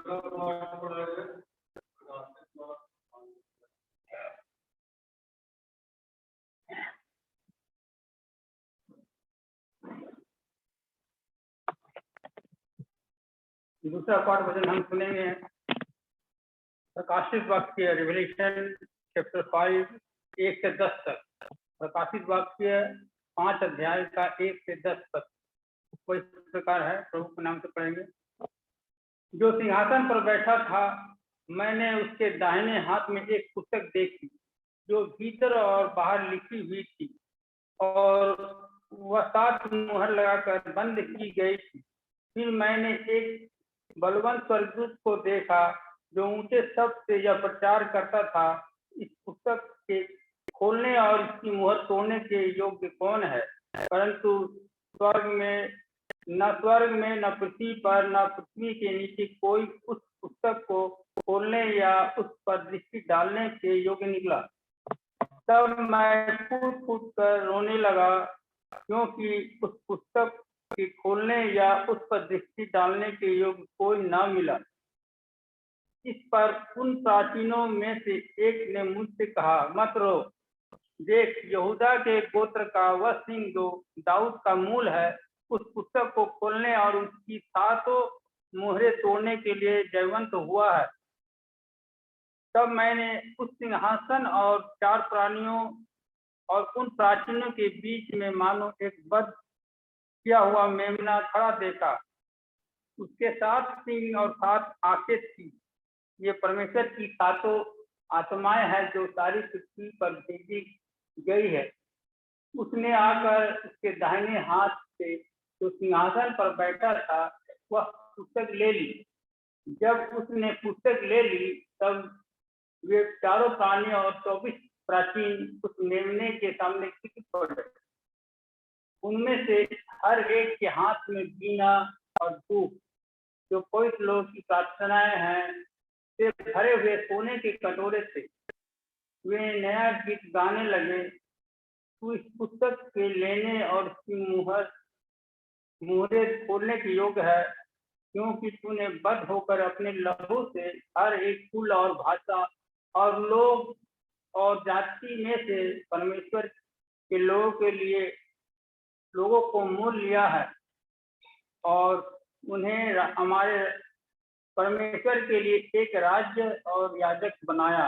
दूसरा पाठ वचन हम सुनेंगे प्रकाशित वाक्य रिवलेशन चैप्टर 5 1 से 10 तक। प्रकाशित वाक्य 5 अध्याय का 1 से 10 तक कोई प्रकार है। प्रभु के नाम से पढ़ेंगे। जो सिंहासन पर बैठा था, मैंने उसके दाहिने हाथ में एक पुस्तक देखी जो भीतर और बाहर लिखी हुई थी, और वह 7 मुहर लगाकर बंद की गई थी। फिर मैंने एक बलवंत स्वर्गदूत को देखा जो ऊंचे शब्द से यह प्रचार करता था, इस पुस्तक के खोलने और इसकी मुहर तोड़ने के योग्य कौन है? परंतु स्वर्ग में न पृथ्वी पर न पृथ्वी के नीचे कोई उस पुस्तक को खोलने या उस पर दृष्टि डालने के योग्य निकला। तब मैं फूट फूट कर रोने लगा, क्योंकि उस पुस्तक के खोलने या उस पर दृष्टि डालने के योग्य कोई न मिला। इस पर उन प्राचीनों में से एक ने मुझसे कहा, मत रो, देख, यहूदा के गोत्र का वह सिंह जो दाऊद का मूल है, उस पुस्तक को खोलने और उसकी 7 मुहरें तोड़ने के लिए जयवंत हुआ है। तब मैंने उस सिंहासन और 4 प्राणियों और उन प्राचीनों के बीच में मानो एक वध किया हुआ मेमना खड़ा देखा। उसके 7 सिंह और 7 आंखें थी। ये परमेश्वर की 7 आत्माएं हैं जो सारी पृथ्वी पर भेजी गई है। उसने आकर उसके दाहिने हाथ से जो सिंहासन पर बैठा था वह पुस्तक ले ली। जब उसने पुस्तक ले ली, तब वे 4 प्राणी और 24 प्राचीन उस मेमने के सामने गिर पड़े। उनमें से हर एक के हाथ में वीणा और धूप, जो पवित्र लोगों की प्रार्थनाएं हैं, से भरे हुए सोने के कटोरे थे। वे नया गीत गाने लगे, तू इस पुस्तक के लेने और इसकी मुहरें खोलने के योग्य है, क्योंकि तूने बद्ध होकर अपने लहू से हर एक कुल और भाषा और लोग और जाति में से परमेश्वर के लोगों को मोल लिया है, और उन्हें हमारे परमेश्वर के लिए एक राज्य और याजक बनाया,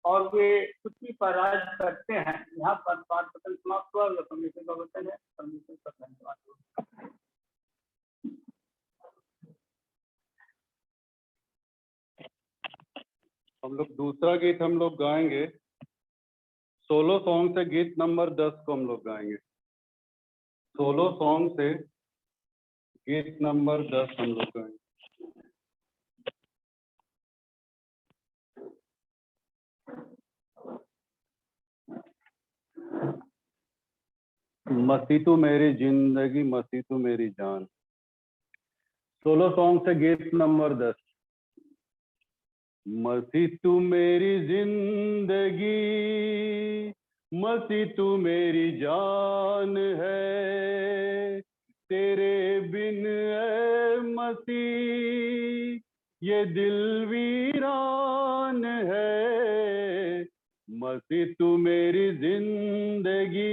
और वे पृथ्वी पर राज करते हैं। यहाँ पर पाठ वचन समाप्त हुआ। परमेश्वर का वचन है। परमेश्वर का धन्यवाद हो। हम लोग दूसरा गीत हम लोग गाएंगे। सोलो सॉन्ग से गीत नंबर 10 को हम लोग गाएंगे। सोलो सॉन्ग से गीत नंबर 10 हम लोग गाएंगे। मसीह तू मेरी जिंदगी, मसीह तू मेरी जान। सोलो सॉन्ग से गीत नंबर 10। मसीह तू मेरी जिंदगी, मसीह तू मेरी जान है। तेरे बिन ऐ मसीह ये दिल वीरान है। मसीह तू मेरी जिंदगी,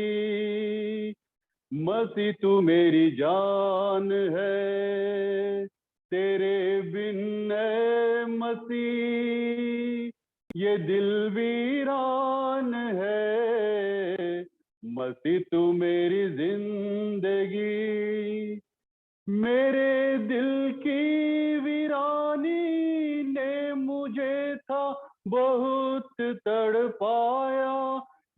मसीह तू मेरी जान है। तेरे बिन ऐ मसीह ये दिल वीरान है। मसीह तू मेरी जिंदगी। मेरे दिल की वीरानी ने मुझे था बहुत तड़पाया।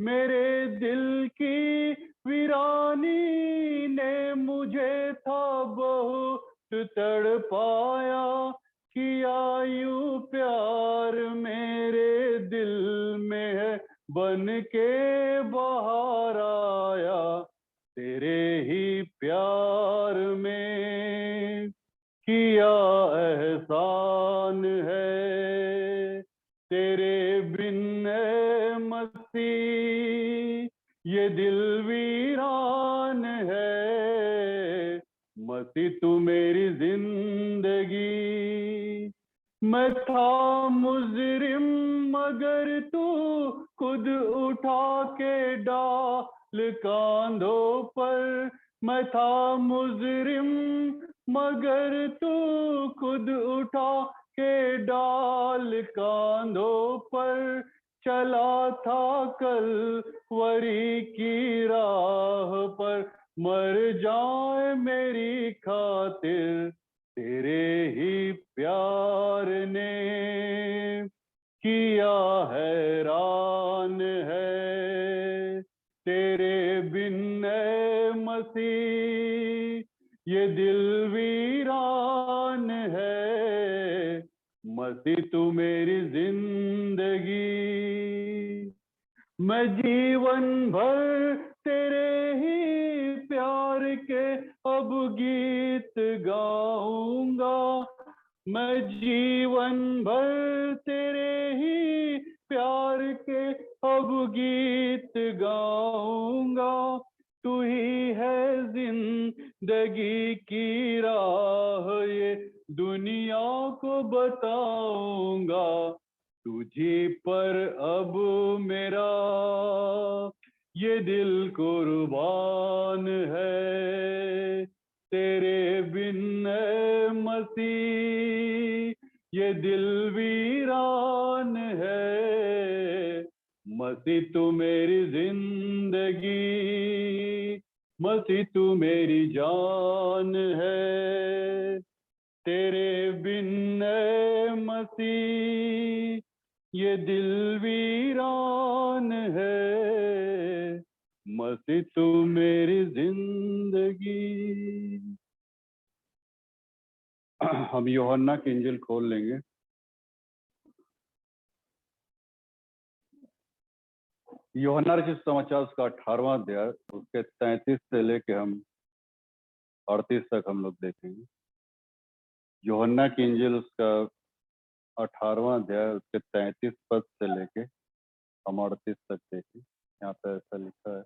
मेरे दिल की वीरानी ने मुझे था बहुत तड़पाया। किया यूं प्यार मेरे दिल में है, बन के बाहर आया तेरे ही प्यार में। किया एहसान है तेरे बिन ऐ मसीह ये दिल वीरान है। मसीह तू मेरी जिंदगी। मैं था मुजरिम मगर तू खुद उठा के डाल कांधों पर। मैं था मुजरिम मगर तू खुद उठा के डाल कांधों पर। चला था कल वरी की राह पर। मर जाए मेरी खातिर तेरे ही प्यार ने किया हैरान है। तेरे बिन ए मसीह ये दिल वीरान है। मसीह तू मेरी जिंदगी। मैं जीवन भर तेरे ही प्यार के अब गीत गाऊंगा। मैं जीवन भर तेरे ही प्यार के अब गीत गाऊंगा। तू ही है जिंदगी की राह ये दुनिया को बताऊंगा। तुझी पर अब मेरा ये दिल कुर्बान है। तेरे बिन ए मसीह ये दिल वीरान है। मसीह तू मेरी जिंदगी। मसीह तू मेरी जान है। तेरे बिन ए मसीह ये दिल वीरान है। मसीह तू मेरी जिंदगी। हम यूहन्ना की इंजिल खोल लेंगे। यूहन्ना रचित समाचार उसका 18वां अध्याय उसके 33 से लेके हम 38 तक हम लोग देखेंगे। यूहन्ना की इंजिल उसका 18वां अध्याय उसके 33 पद से लेके हम 38 तक देखें। यहाँ पे ऐसा लिखा है।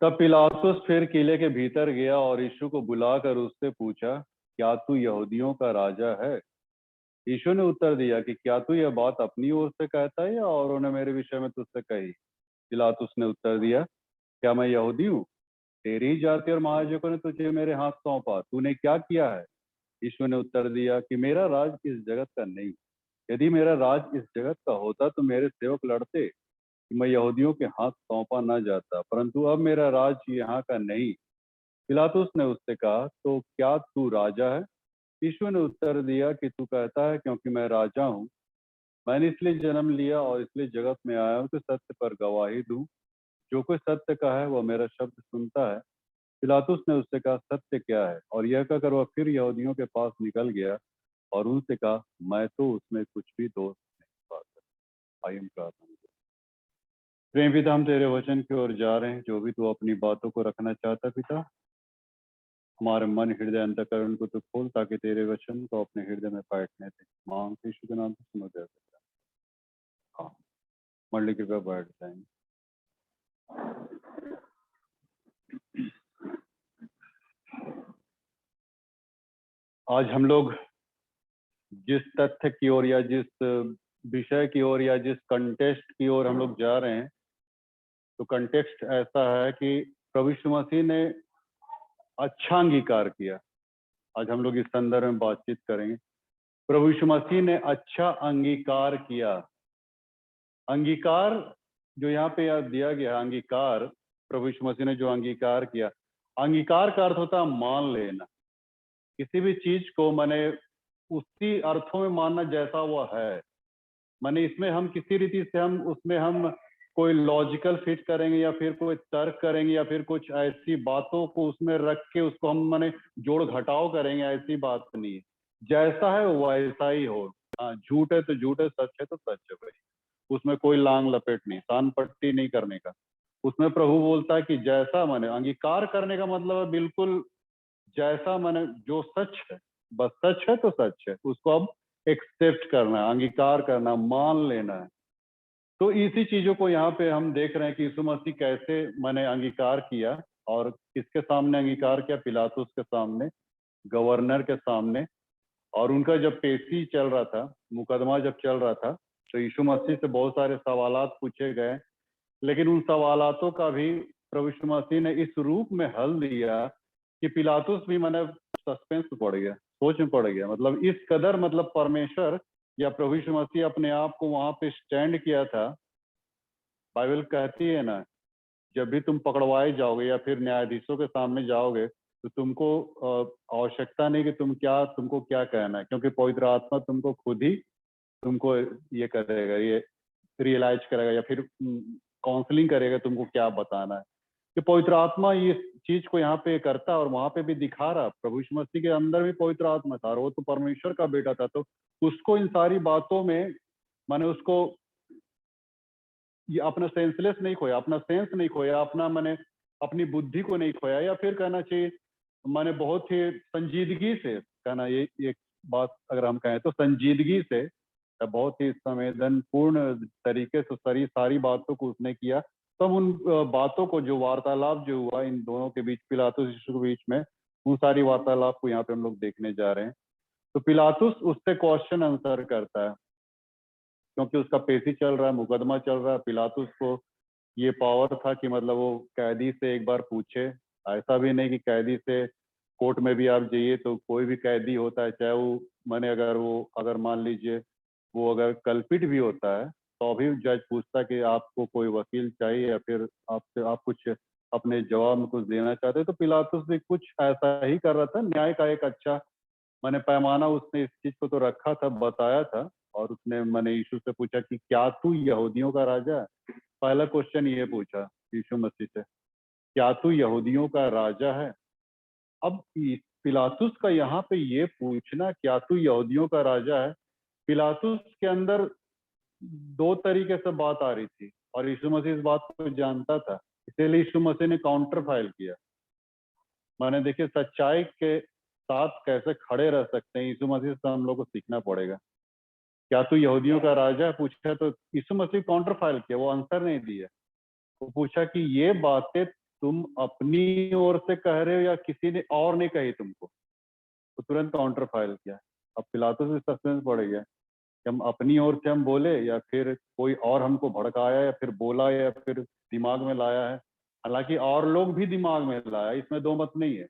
तब पिलातुस फिर किले के भीतर गया और यीशु को बुलाकर उससे पूछा, क्या तू यहूदियों का राजा है? यीशु ने उत्तर दिया कि क्या तू यह बात अपनी ओर से कहता है या औरों ने मेरे विषय में तुझसे कही? पिलातुस ने उत्तर दिया, क्या मैं यहूदी हूँ? तेरी ही जाति और महायाजकों ने तुझे मेरे हाथ सौंपा। तूने क्या किया है? यीशु ने उत्तर दिया कि मेरा राज इस जगत का नहीं। यदि मेरा राज इस जगत का होता तो मेरे सेवक लड़ते कि मैं यहूदियों के हाथ सौंपा न जाता, परंतु अब मेरा राज यहाँ का नहीं। पिलातुस ने उससे कहा, तो क्या तू राजा है? यीशु ने उत्तर दिया कि तू कहता है, क्योंकि मैं राजा हूँ। मैंने इसलिए जन्म लिया और इसलिए जगत में आया हूँ कि सत्य पर गवाही दूं। जो कोई सत्य का है वह मेरा शब्द सुनता है। पिलातुस ने उससे कहा, सत्य क्या है? और यह कहकर वह फिर यहूदियों के पास निकल गया और उनसे कहा, मैं तो उसमें कुछ भी दोष नहीं पाता। आइए हम प्रार्थना करें। प्रेम पिता, हम तेरे वचन की ओर जा रहे हैं। जो भी तू अपनी बातों को रखना चाहता पिता, हमारे मन हृदय अंतःकरण को तू खोल ताकि तेरे वचन को अपने हृदय में बैठने दे। मांग यीशु के नाम से सुनो दे। हाँ, मंडली कृपया बैठ जाएंगे। आज हम लोग जिस तथ्य की ओर या जिस विषय की ओर या जिस कंटेक्स्ट की ओर हम लोग जा रहे हैं, तो कंटेक्स्ट ऐसा है कि प्रभु यीशु मसीह ने अच्छा अंगीकार किया। आज हम लोग इस संदर्भ में बातचीत करेंगे। प्रभु यीशु मसीह ने अच्छा अंगीकार किया। अंगीकार जो यहाँ पे याद दिया गया, अंगीकार, प्रभु यीशु मसीह ने जो अंगीकार किया, अंगीकार का अर्थ होता है मान लेना। किसी भी चीज को मैंने उसी अर्थों में मानना जैसा वो है। माने इसमें हम किसी रीति से हम उसमें हम कोई लॉजिकल फिट करेंगे या फिर कोई तर्क करेंगे या फिर कुछ ऐसी बातों को उसमें रख के उसको हम माने जोड़ घटाव करेंगे, ऐसी बात नहीं है। जैसा है वैसा ही हो। हाँ, झूठ है तो झूठ है, सच है तो सच है भाई। उसमें कोई लांग लपेट नहीं, सान पट्टी नहीं करने का। उसमें प्रभु बोलता है कि जैसा माने अंगीकार करने का मतलब है बिल्कुल जैसा माने जो सच है, बस सच है तो सच है, उसको अब एक्सेप्ट करना है, अंगीकार करना, मान लेना है। तो इसी चीजों को यहाँ पे हम देख रहे हैं कि यीशु मसीह कैसे मैंने अंगीकार किया और किसके सामने अंगीकार किया? पिलातुस के सामने, गवर्नर के सामने। और उनका जब पेशी चल रहा था, मुकदमा जब चल रहा था, तो यीशु मसीह से बहुत सारे सवालात पूछे गए, लेकिन उन सवालातों का भी प्रभु यीशु मसीह ने इस रूप में हल दिया कि पिलातुस भी मैंने सस्पेंस में पड़ गया, सोच में पड़ गया। मतलब इस कदर मतलब परमेश्वर या प्रभु यीशु मसीह अपने आप को वहां पे स्टैंड किया था। बाइबल कहती है ना, जब भी तुम पकड़वाए जाओगे या फिर न्यायाधीशों के सामने जाओगे, तो तुमको आवश्यकता नहीं कि तुमको क्या कहना है, क्योंकि पवित्र आत्मा तुमको खुद ही तुमको ये करेगा, ये रियलाइज करेगा या फिर काउंसलिंग करेगा तुमको क्या बताना है। कि पवित्र आत्मा ये चीज को यहाँ पे करता और वहां पे भी दिखा रहा। प्रभु यीशु मसीह के अंदर भी पवित्र आत्मा था और वो तो परमेश्वर का बेटा था, तो उसको इन सारी बातों में मैंने उसको ये अपना सेंसलेस नहीं खोया, अपना सेंस नहीं खोया, अपना मैंने अपनी बुद्धि को नहीं खोया, या फिर कहना चाहिए मैंने बहुत ही संजीदगी से कहना, ये बात अगर हम कहें तो संजीदगी से, बहुत ही संवेदनपूर्ण तरीके से सारी बातों को उसने किया। तब उन बातों को, जो वार्तालाप जो हुआ इन दोनों के बीच, पिलातुस यीशु के बीच में, उन सारी वार्तालाप को यहाँ पे हम लोग देखने जा रहे हैं। तो पिलातुस उससे क्वेश्चन आंसर करता है, क्योंकि उसका पेशी चल रहा है, मुकदमा चल रहा है। पिलातुस को ये पावर था कि मतलब वो कैदी से एक बार पूछे। ऐसा भी नहीं कि कैदी से कोर्ट में भी आप जाइए तो कोई भी कैदी होता है, चाहे वो मैंने अगर मान लीजिए वो अगर कल्पित भी होता है, तो अभी जज पूछता कि आपको कोई वकील चाहिए या फिर आप कुछ अपने जवाब में कुछ देना चाहते हैं। तो पिलातुस भी कुछ ऐसा ही कर रहा था। न्याय का एक अच्छा मैंने पैमाना उसने इस चीज को तो रखा था, बताया था। और उसने मैंने यीशु से पूछा कि क्या तू यहूदियों का राजा है? पहला क्वेश्चन ये पूछा यीशु मसीह से, क्या तू यहूदियों का राजा है? अब पिलातुस का यहाँ पे ये पूछना, क्या तू यहूदियों का राजा है, पिलातुस के अंदर दो तरीके से बात आ रही थी और यीशु मसीह इस बात को जानता था। इसीलिए यीशु मसीह ने काउंटर फाइल किया। मैंने देखिए सच्चाई के साथ कैसे खड़े रह सकते हैं, यीशु मसीह से हम लोग को सीखना पड़ेगा। क्या तू यहूदियों का राजा है पूछा, तो यीशु मसीह काउंटर फाइल किया, वो आंसर नहीं दिया। वो पूछा कि ये बातें तुम अपनी ओर से कह रहे हो या किसी ने और ने कही तुमको? तो तुरंत काउंटर फाइल किया। अब पिलातुस से सस्पेंस पड़ गया कि हम अपनी ओर से हम बोले या फिर कोई और हमको भड़काया या फिर बोला या फिर दिमाग में लाया है। हालांकि और लोग भी दिमाग में लाया, इसमें दो मत नहीं है।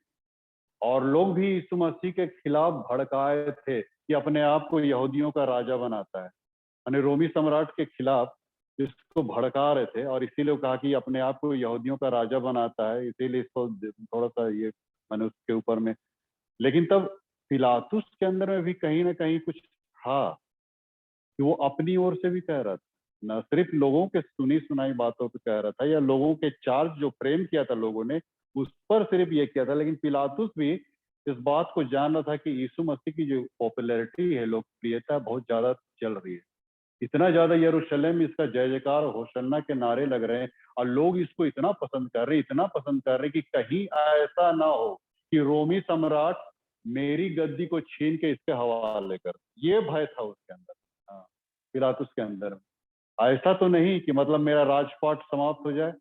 और लोग भी यीशु मसीह के खिलाफ भड़काए थे कि अपने आप को यहूदियों का राजा बनाता है, यानी रोमी सम्राट के खिलाफ इसको भड़का रहे थे। और इसीलिए कहा कि अपने आप को यहूदियों का राजा बनाता है, इसीलिए इसको थोड़ा सा ये मैंने उसके ऊपर में। लेकिन तब पिलातुस के अंदर में भी कहीं ना कहीं कुछ था कि वो अपनी ओर से भी कह रहा था, न सिर्फ लोगों के सुनी सुनाई बातों पे कह रहा था या लोगों के चार्ज जो फ्रेम किया था लोगों ने उस पर सिर्फ ये किया था। लेकिन पिलातुस भी इस बात को जान रहा था कि यीशु मसीह की जो पॉपुलैरिटी है, लोकप्रियता बहुत ज्यादा चल रही है। इतना ज्यादा यरूशलेम में इसका जय जयकार होशन्ना के नारे लग रहे हैं और लोग इसको इतना पसंद कर रहे हैं, इतना पसंद कर रहे हैं कि कहीं ऐसा ना हो कि रोमी सम्राट मेरी गद्दी को छीन के इसके हवाले कर। ये भय था उसके अंदर, हाँ, पिलातुस के अंदर। ऐसा तो नहीं कि मतलब मेरा राजपाट समाप्त हो जाए,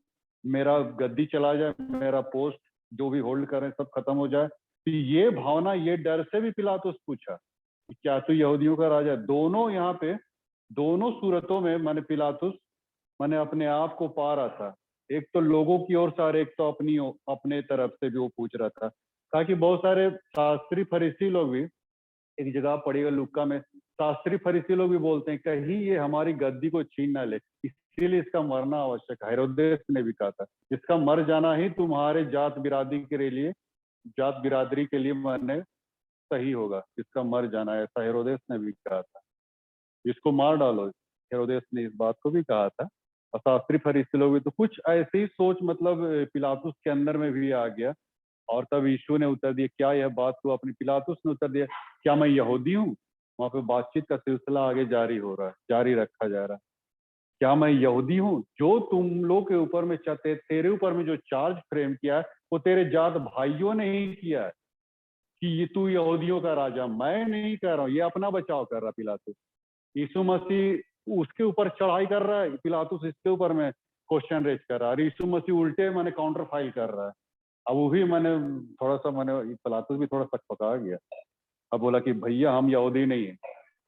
मेरा गद्दी चला जाए, मेरा पोस्ट जो भी होल्ड कर रहे हैं सब खत्म हो जाए। तो ये भावना, ये डर से भी पिलातुस पूछा कि क्या तू यहूदियों का राजा? दोनों यहाँ पे, दोनों सूरतों में मैंने पिलातुस मैंने अपने आप को पा रहा था। एक तो लोगों की ओर से और एक तो अपने तरफ से भी वो पूछ रहा था। कहा कि बहुत सारे शास्त्री फरीसी लोग भी, एक जगह पढ़िएगा लुक्का में, शास्त्री फरीसी लोग भी बोलते हैं कहीं ये हमारी गद्दी को छीन ना ले, इसीलिए इसका मरना आवश्यक है। हेरोदेस ने भी कहा था इसका मर जाना ही तुम्हारे जात बिरादरी के लिए मरने सही होगा, इसका मर जाना, ऐसा हेरोदेस ने भी कहा था। इसको मार डालो, हेरोदेस ने इस बात को भी कहा था। और शास्त्री फरीसी लोग भी तो कुछ ऐसी ही सोच मतलब पिलातुस के अंदर में भी आ गया। और तब यीशु ने उत्तर दिया, क्या यह बात को अपनी, पिलातुस ने उत्तर दिया, क्या मैं यहूदी हूँ? वहां पे बातचीत का सिलसिला आगे जारी हो रहा है, जारी रखा जा रहा है। क्या मैं यहूदी हूँ? जो तुम लोग के ऊपर में तेरे ऊपर में जो चार्ज फ्रेम किया है वो तेरे जात भाइयों ने ही किया है कि ये तू यहूदियों का राजा। मैं नहीं कह रहा हूँ, ये अपना बचाव कर रहा पिलातुस। यीशु मसीह उसके ऊपर चढ़ाई कर रहा है, पिलातुस इसके ऊपर में क्वेश्चन रेज कर रहा है। और यीशु मसीह उल्टे मैंने काउंटर फाइल कर रहा है। अब वो भी मैंने थोड़ा सा, मैंने पिलातुस भी थोड़ा सक पका गया। अब बोला कि भैया हम यहूदी नहीं है,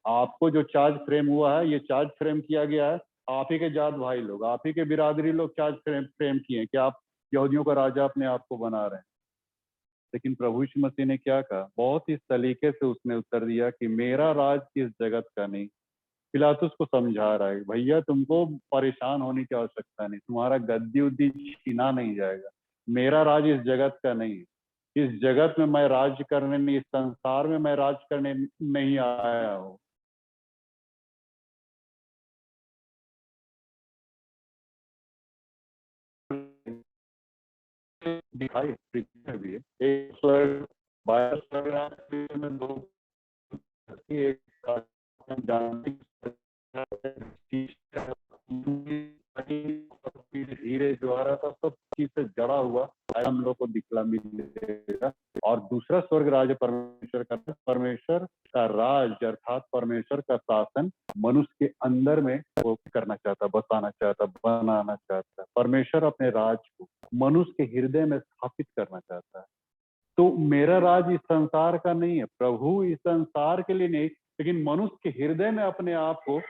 आपको जो चार्ज फ्रेम हुआ है ये चार्ज फ्रेम किया गया है, आप ही के जात भाई लोग, आप ही के बिरादरी लोग चार्ज फ्रेम किए हैं कि आप यहूदियों का राजा अपने आप को बना रहे हैं। लेकिन प्रभु यीशु मसीह ने क्या कहा, बहुत ही सलीके से उसने उत्तर दिया कि मेरा राज इस जगत का नहीं। पिलातुस को समझा रहा है, भैया तुमको परेशान होने की आवश्यकता नहीं, तुम्हारा गद्दी उद्दी छीना नहीं जाएगा, मेरा राज इस जगत का नहीं है। इस जगत में मैं राज करने नहीं, इस संसार में मैं राज करने नहीं आया हूँ। दिखाई भी है एक स्वर्ग, बारह स्वर्ग में दो, एक धीरे द्वारा का सब चीज से जड़ा हुआ हम लोग को दिखला मिलेगा। और दूसरा स्वर्ग राज्य परमेश्वर का, परमेश्वर का राज अर्थात परमेश्वर का शासन मनुष्य के अंदर में वो करना चाहता, बसाना चाहता, बनाना चाहता। परमेश्वर अपने राज को मनुष्य के हृदय में स्थापित करना चाहता है। तो मेरा राज इस संसार का नहीं है, प्रभु इस संसार के लिए नहीं, लेकिन मनुष्य के हृदय में अपने आप को,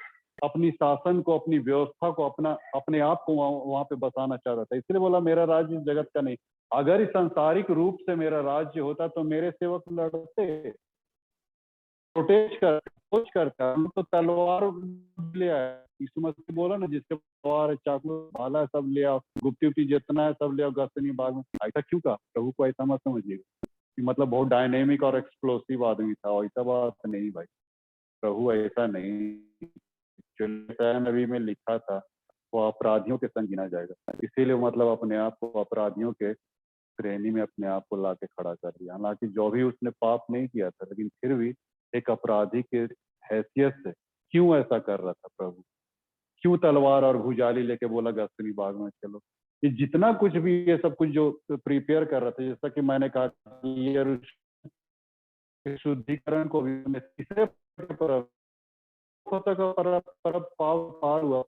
अपनी शासन को, अपनी व्यवस्था को, अपने आप को वहां पे बसाना चाहता था। इसलिए बोला मेरा राज्य इस जगत का नहीं। अगर इस सांसारिक रूप से मेरा राज्य होता तो मेरे सेवक लड़ते, प्रोटेस्ट करता, हम तो तलवार ले आए। यीशु मसीह बोला ना, जिसके तलवार, चाकू, भाला सब ले आओ, गुप्ती उप्ती जितना है सब ले आओ गसनी बाग में। ऐसा क्यों कहा? प्रभु को ऐसा मत समझिएगा कि मतलब बहुत डायनेमिक और एक्सप्लोसिव आदमी था, ऐसा बात नहीं भाई। प्रभु ऐसा नहीं, नबी में लिखा था वो अपराधियों के संग गिना जाएगा, इसीलिए मतलब अपने आप को अपराधियों के श्रेणी में अपने आप को लाके खड़ा कर दिया। हालांकि जो भी उसने पाप नहीं किया था, लेकिन फिर भी एक अपराधी के हैसियत से क्यों ऐसा कर रहा था प्रभु? क्यों तलवार और भुजाली लेके बोला गस्ती बाग में चलो? ये जितना कुछ भी ये सब कुछ जो प्रिपेयर कर रहा था, जैसा कि मैंने कहा, ये शुद्धिकरण को भी तीसरे परब पार हुआ,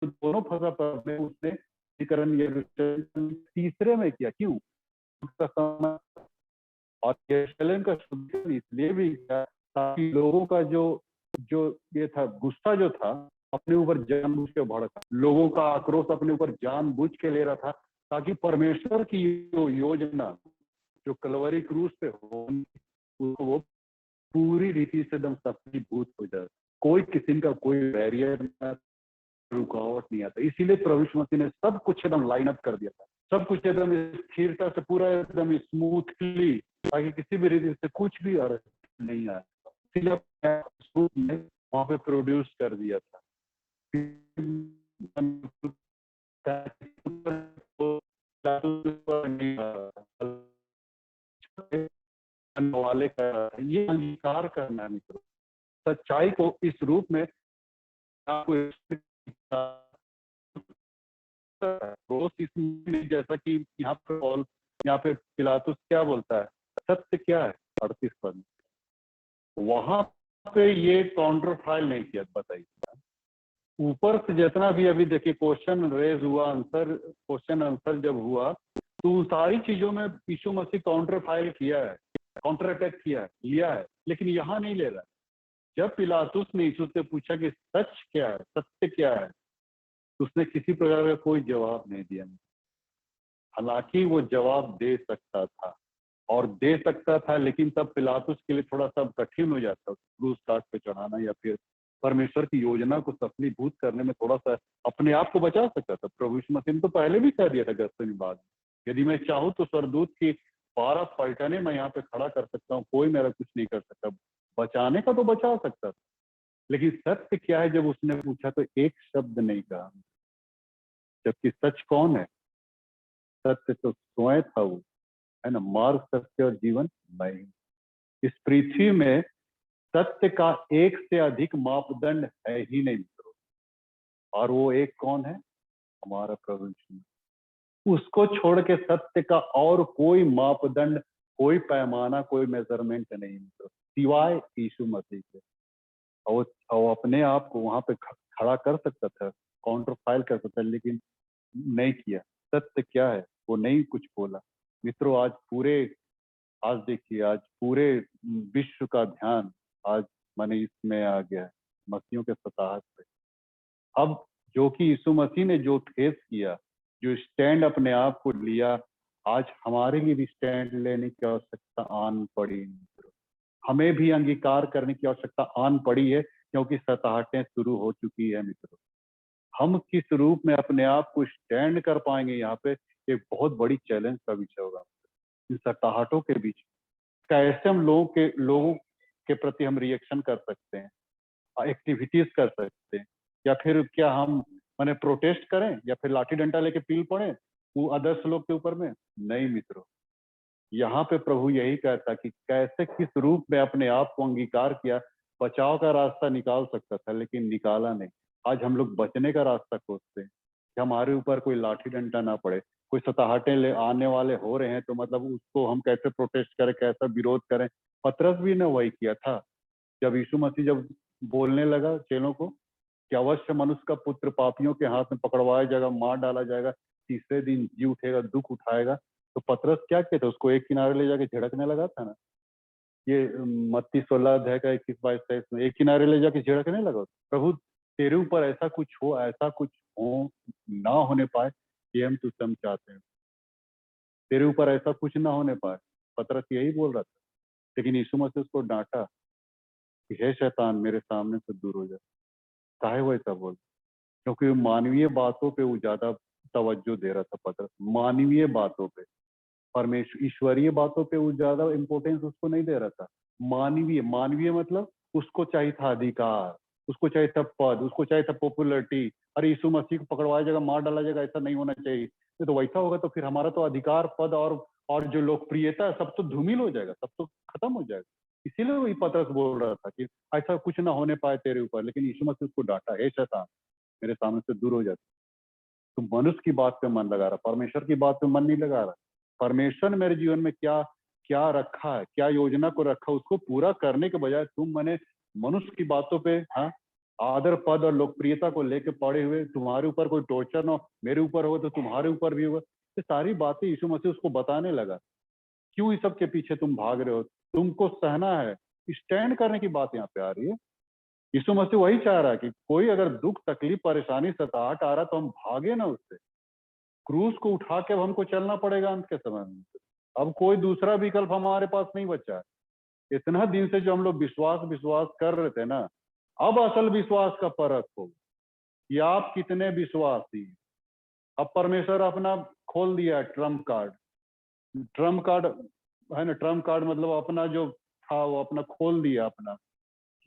दोनों फसा पर्व में उसने शुद्धिकरण तीसरे में किया। क्यों? उसका समय और यरूशलेम का शुद्धिकरण इसलिए भी किया ताकि लोगों का जो जो ये था, गुस्सा जो था अपने ऊपर जानबूझ के भड़का, लोगों का आक्रोश अपने ऊपर जानबूझ के ले रहा था, ताकि परमेश्वर की जो योजना जो कलवरी क्रूस पे हो वो पूरी रीति से एकदम सफलीभूत हो जाए, कोई किस्म का कोई बैरियर, रुकावट नहीं आता। इसीलिए प्रभु यीशु मसीह ने सब कुछ एकदम लाइन अप कर दिया था, सब कुछ एकदम स्थिरता से, पूरा एकदम स्मूथली, ताकि किसी भी रीति से कुछ भी अर्थ नहीं आए। इसीलिए वहां पे प्रोड्यूस कर दिया था। वाले का ये अंगीकार करना मित्रों, सच्चाई को इस रूप में आपको इसमें, जैसा कि यहाँ पे पॉल, यहाँ पे पिलातुस क्या बोलता है, सत्य क्या है 38 पद, वहां पे ये काउंटर फाइल नहीं किया। बताइए, ऊपर से जितना भी अभी देखिए क्वेश्चन रेज हुआ, आंसर, क्वेश्चन आंसर जब हुआ, तो सारी चीजों में यीशु मसीह काउंटर फाइल किया है, काउंटर अटैक किया है, लिया है, लेकिन यहाँ नहीं ले रहा। जब पिलातुस ने यीशु से पूछा कि सच क्या है, सत्य क्या है, तो उसने किसी प्रकार का कोई जवाब नहीं दिया। हालांकि वो जवाब दे सकता था और दे सकता था, लेकिन तब पिलातुस के लिए थोड़ा सा कठिन हो जाता क्रूस काट पे चढ़ाना, या फिर परमेश्वर की योजना को सफलीभूत करने में थोड़ा सा अपने आप को बचा सकता था। प्रभु यीशु मसीह ने तो पहले भी कह दिया था गसनी बाग, यदि मैं चाहूँ तो स्वर्गदूत की 12 पलटने मैं यहाँ पे खड़ा कर सकता हूँ, कोई मेरा कुछ नहीं कर सकता। बचाने का तो बचा सकता था, लेकिन सत्य क्या है जब उसने पूछा तो एक शब्द नहीं कहा। जबकि सच कौन है? सत्य तो स्वयं था, वो है ना, मार्ग, सत्य और जीवन मैं। इस पृथ्वी में सत्य का एक से अधिक मापदंड है ही नहीं मित्रों, और वो एक कौन है? हमारा प्रभु यीशु। उसको छोड़ के सत्य का और कोई मापदंड, कोई पैमाना, कोई मेजरमेंट नहीं मित्रों, सिवाय यीशु मसीह के। और वो अपने आप को वहां पे खड़ा कर सकता था, काउंटर फाइल कर सकता था, लेकिन नहीं किया। सत्य क्या है वो नहीं कुछ बोला। मित्रों, आज पूरे आज देखिए, आज पूरे विश्व का ध्यान आज माने इसमें आ गया है, मसीहों के सताहट पे। अब जो कि यीशु मसीह ने जो फेस किया, जो स्टैंड अपने आप को लिया, आज हमारे लिए भी स्टैंड लेने की आवश्यकता आन पड़ी मित्रों। हमें भी अंगीकार करने की आवश्यकता आन पड़ी है, क्योंकि सताहटें शुरू हो चुकी है मित्रों। हम किस रूप में अपने आप को स्टैंड कर पाएंगे, यहाँ पे एक बहुत बड़ी चैलेंज का विषय होगा। इन सताहटों के बीच कैसे हम लोगों के प्रति हम रिएक्शन कर सकते हैं, एक्टिविटीज कर सकते हैं, या फिर क्या हम माने प्रोटेस्ट करें, या फिर लाठी डंडा लेके पील पड़े वो अदर्स लोग के ऊपर में? नहीं मित्रों, यहाँ पे प्रभु यही कहता कि कैसे किस रूप में अपने आप को अंगीकार किया, बचाव का रास्ता निकाल सकता था लेकिन निकाला नहीं। आज हम लोग बचने का रास्ता खोजते हैं कि हमारे ऊपर कोई लाठी डंडा ना पड़े, कोई सताहटें ले आने वाले हो रहे हैं तो मतलब उसको हम कैसे प्रोटेस्ट करें, कैसा विरोध करें। पतरस भी ने वही किया था। जब यीशु मसीह जब बोलने लगा चेलों को कि अवश्य मनुष्य का पुत्र पापियों के हाथ में पकड़वाया जाएगा, मार डाला जाएगा, तीसरे दिन जी उठेगा, दुख उठाएगा, तो पतरस क्या कहते, उसको एक किनारे ले जाके झिड़कने लगा था ना। ये मत्ती 16 अध्याय का 21-22 में एक किनारे ले जाके झिड़कने लगा। प्रभु तेरे ऊपर ऐसा कुछ हो, ऐसा कुछ हो ना होने पाए, ये हम तुझसे हम चाहते हैं। तेरे ऊपर ऐसा कुछ ना होने पाए, पतरस यही बोल रहा था। लेकिन यीशु मसीह उसको डांटा कि हे शैतान, मेरे सामने से दूर हो जा। काहे वो ऐसा बोल? क्योंकि मानवीय बातों पे वो ज्यादा तवज्जो दे रहा था पतरस, मानवीय बातों पे। परमेश्वर ईश्वरीय बातों पे वो ज्यादा इंपॉर्टेंस उसको नहीं दे रहा था। मानवीय, मानवीय मतलब उसको चाहिए था अधिकार, उसको चाहिए था पद, उसको चाहिए था पॉपुलरिटी। अरे यीशु मसीह को पकड़वाया जाएगा, मार डाला जाएगा, ऐसा नहीं होना चाहिए। तो वैसा होगा तो फिर हमारा तो अधिकार, पद और जो लोकप्रियता है सब तो धूमिल हो जाएगा, सब तो खत्म हो जाएगा। इसीलिए वही पतरस बोल रहा था कि ऐसा कुछ ना होने पाए तेरे ऊपर। लेकिन यीशु मसीह उसको डांटा, हे शैतान, मेरे सामने से दूर हो जाता। तुम मनुष्य की बात पे मन लगा रहा, परमेश्वर की बात पे मन नहीं लगा रहा। परमेश्वर ने मेरे जीवन में क्या क्या रखा है, क्या योजना को रखा, उसको पूरा करने के बजाय तुम मैंने मनुष्य की बातों पे, हाँ, आदर पद और लोकप्रियता को लेके पड़े हुए, तुम्हारे ऊपर कोई टॉर्चर ना, मेरे ऊपर हो तो तुम्हारे ऊपर भी होगा। ये सारी बातें यीशु मसीह उसको बताने लगा। क्यों इस सब के पीछे तुम भाग रहे हो? तुमको सहना है। स्टैंड करने की बात यहाँ पे आ रही है। यीशु मसीह वही चाह रहा है कि कोई अगर दुख, तकलीफ, परेशानी, सताहट आ रहा तो हम भागे ना उससे। क्रूस को उठा के अब हमको चलना पड़ेगा अंत के समय में। अब कोई दूसरा विकल्प हमारे पास नहीं बचा है। इतना दिन से जो हम लोग विश्वास विश्वास कर रहे थे ना, अब असल विश्वास का परख हो कि आप कितने विश्वासी। अब परमेश्वर अपना खोल दिया है ट्रम्प कार्ड। ट्रम्प कार्ड है ना, ट्रम्प कार्ड मतलब अपना जो था वो अपना खोल दिया अपना,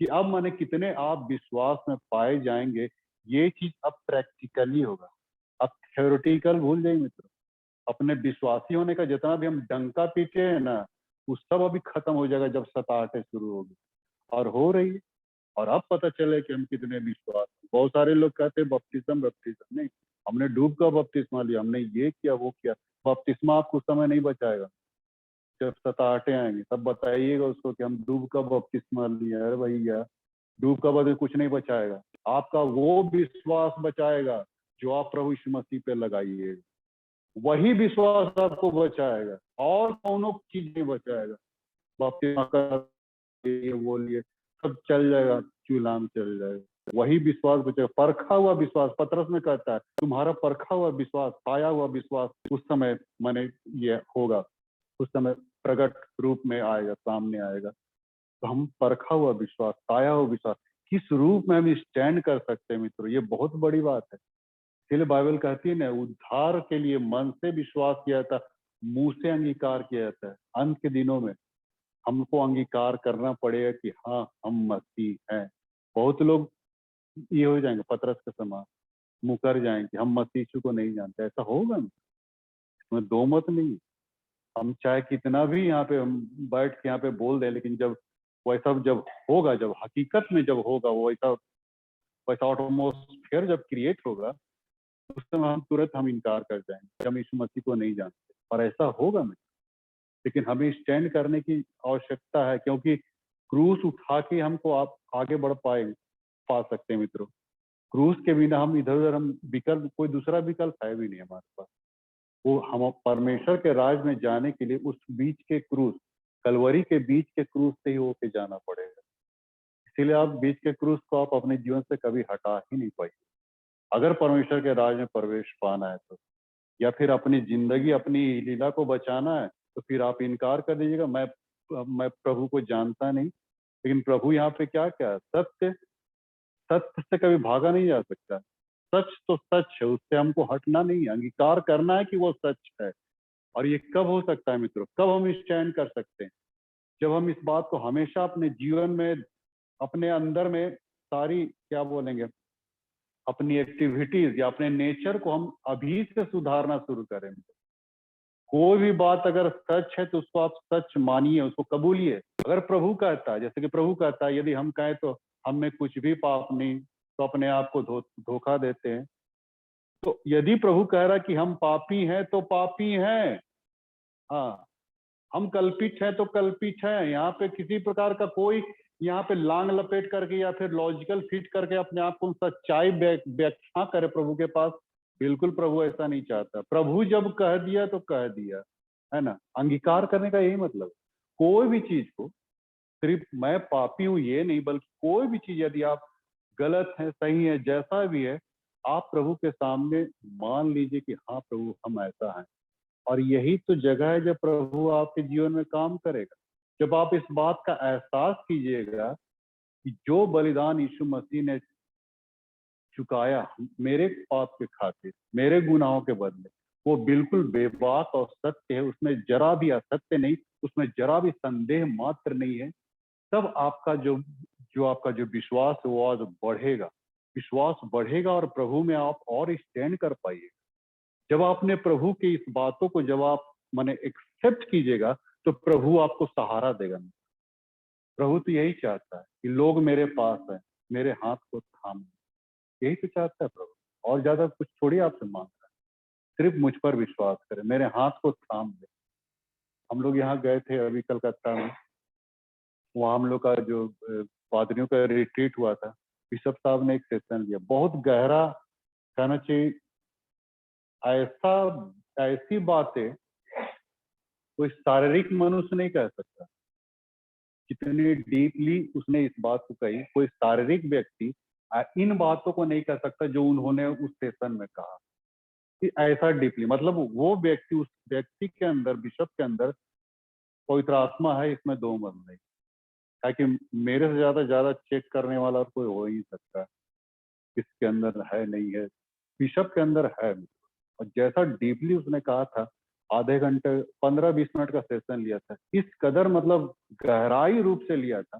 कि अब माने कितने आप विश्वास में पाए जाएंगे। ये चीज अब प्रैक्टिकली होगा। अब थ्योरेटिकल भूल जाइए मित्रों। अपने विश्वासी होने का जितना भी हम डंका पीटे हैं ना, वो सब अभी खत्म हो जाएगा जब सताहटें शुरू होगी, और हो रही है। और अब पता चले कि हम कितने विश्वास। बहुत सारे लोग कहते हैं बपतिस्मा बपतिस्मा नहीं, हमने डूब का बपतिस्मा लिया, हमने ये किया वो किया। बपतिस्मा आपको उस समय नहीं बचाएगा। जब सताहटें आएंगे तब बताइएगा उसको कि हम डूब का बपतिस्मा लिया। अरे भैया, डूब का बदल कुछ नहीं बचाएगा, आपका वो विश्वास बचाएगा जो आप प्रभु यीशु मसीह पे लगाइएगा। वही विश्वास आपको बचाएगा, और कौनो चीज नहीं बचाएगा। बपतिस्मा का ये वो लिए सब चल जाएगा, चूल्हा में चल जाएगा। वही विश्वास बचेगा, परखा हुआ विश्वास। पतरस में कहता है तुम्हारा परखा हुआ विश्वास, पाया हुआ विश्वास उस समय माने ये होगा, उस समय प्रकट रूप में आएगा, सामने आएगा। तो हम परखा हुआ विश्वास, पाया हुआ विश्वास, किस रूप में हम स्टैंड कर सकते हैं मित्रों, ये बहुत बड़ी बात है। इसलिए बाइबल कहती है ना, उद्धार के लिए मन से विश्वास किया था, मुंह से अंगीकार किया जाता है। अंत के दिनों में हमको अंगीकार करना पड़ेगा कि हाँ, हम मसीह हैं। बहुत लोग ये हो जाएंगे पतरस के समान, मुकर जाएंगे, हम मसीह यीशु को नहीं जानते। ऐसा होगा ना, इसमें दो मत नहीं। हम चाहे कितना भी यहाँ पे हम बैठ के यहाँ पे बोल दें, लेकिन जब वैसा जब होगा, जब हकीकत में जब होगा वो वैसा वैसा एटमॉस्फेयर जब क्रिएट होगा, उस समय हम तुरंत हम इनकार कर जाएंगे, हम यीशु मसीह को नहीं जानते। और ऐसा होगा नहीं। लेकिन हमें स्टैंड करने की आवश्यकता है, क्योंकि क्रूस उठा के हमको आप आगे बढ़ पा सकते हैं मित्रों। क्रूस के बिना हम इधर उधर हम विकल्प, कोई दूसरा विकल्प है भी नहीं हमारे पास। वो हम परमेश्वर के राज में जाने के लिए उस बीच के क्रूस, कलवरी के बीच के क्रूस से ही होके जाना पड़ेगा। इसीलिए आप बीच के क्रूस को आप अपने जीवन से कभी हटा ही नहीं पाएंगे अगर परमेश्वर के राज में प्रवेश पाना है तो। या फिर अपनी जिंदगी, अपनी लीला को बचाना है तो फिर आप इनकार कर दीजिएगा, मैं प्रभु को जानता नहीं। लेकिन प्रभु यहाँ पे क्या क्या है? सत्य, सत्य से कभी भागा नहीं जा सकता। सच तो सच है, उससे हमको हटना नहीं है, अंगीकार करना है कि वो सच है। और ये कब हो सकता है मित्रों? कब हम स्टैंड कर सकते हैं? जब हम इस बात को हमेशा अपने जीवन में, अपने अंदर में सारी, क्या बोलेंगे, अपनी एक्टिविटीज या अपने नेचर को हम अभी से सुधारना शुरू करें। कोई भी बात अगर सच है तो उसको आप सच मानिए, उसको कबूलिए। अगर प्रभु कहता है, जैसे कि प्रभु कहता है, यदि हम कहें तो हम में कुछ भी पाप नहीं, तो अपने आप को धोखा देते हैं। तो यदि प्रभु कह रहा है कि हम पापी हैं तो पापी हैं, हाँ, हम कल्पित हैं तो कल्पित हैं। यहाँ पे किसी प्रकार का कोई यहाँ पे लांग लपेट करके या फिर लॉजिकल फिट करके अपने आप को सच्चाई व्याख्या करे प्रभु के पास, बिल्कुल प्रभु ऐसा नहीं चाहता। प्रभु जब कह दिया तो कह दिया, है ना। अंगीकार करने का यही मतलब। कोई भी चीज को सिर्फ मैं पापी हूं ये नहीं, बल्कि कोई भी चीज यदि आप गलत है, सही है, जैसा भी है, आप प्रभु के सामने मान लीजिए कि हाँ प्रभु हम ऐसा है। और यही तो जगह है जब प्रभु आपके जीवन में काम करेगा। जब आप इस बात का एहसास कीजिएगा कि जो बलिदान यीशु मसीह ने चुकाया मेरे पाप के खातिर, मेरे गुनाहों के बदले, वो बिल्कुल बेबाक और सत्य है, उसमें जरा भी असत्य नहीं, उसमें जरा भी संदेह मात्र नहीं है। तब आपका आपका जो विश्वास है वो आज बढ़ेगा, विश्वास बढ़ेगा और प्रभु में आप और स्टैंड कर पाइए। जब आपने प्रभु की इस बातों को जब आप माने एक्सेप्ट कीजिएगा तो प्रभु आपको सहारा देगा। प्रभु तो यही चाहता है कि लोग मेरे पास हैं, मेरे हाथ को थाम, यही तो चाहता है प्रभु। और ज्यादा कुछ थोड़ी आपसे मांग रहा है, सिर्फ मुझ पर विश्वास करें, मेरे हाथ को थाम दे। हम लोग यहाँ गए थे अभी कलकत्ता में, वहाँ हम लोग का जो पादरियों का रिट्रीट हुआ था, बिशप साहब ने एक सेशन लिया, बहुत गहरा, कहना चाहिए ऐसी बातें कोई शारीरिक मनुष्य नहीं कह सकता। कितनी डीपली उसने इस बात को कही, कोई शारीरिक व्यक्ति इन बातों को नहीं कह सकता जो उन्होंने उस सेशन में कहा। कि ऐसा डीपली, मतलब वो व्यक्ति, उस व्यक्ति के अंदर, बिशप के अंदर पवित्र आत्मा है, इसमें दो मत नहीं। ताकि मेरे से ज्यादा चेक करने वाला और कोई हो ही नहीं सकता किसके अंदर है नहीं है। बिशप के अंदर है। और जैसा डीपली उसने कहा था, आधे घंटे 15-20 मिनट का सेशन लिया था, इस कदर मतलब गहराई रूप से लिया था।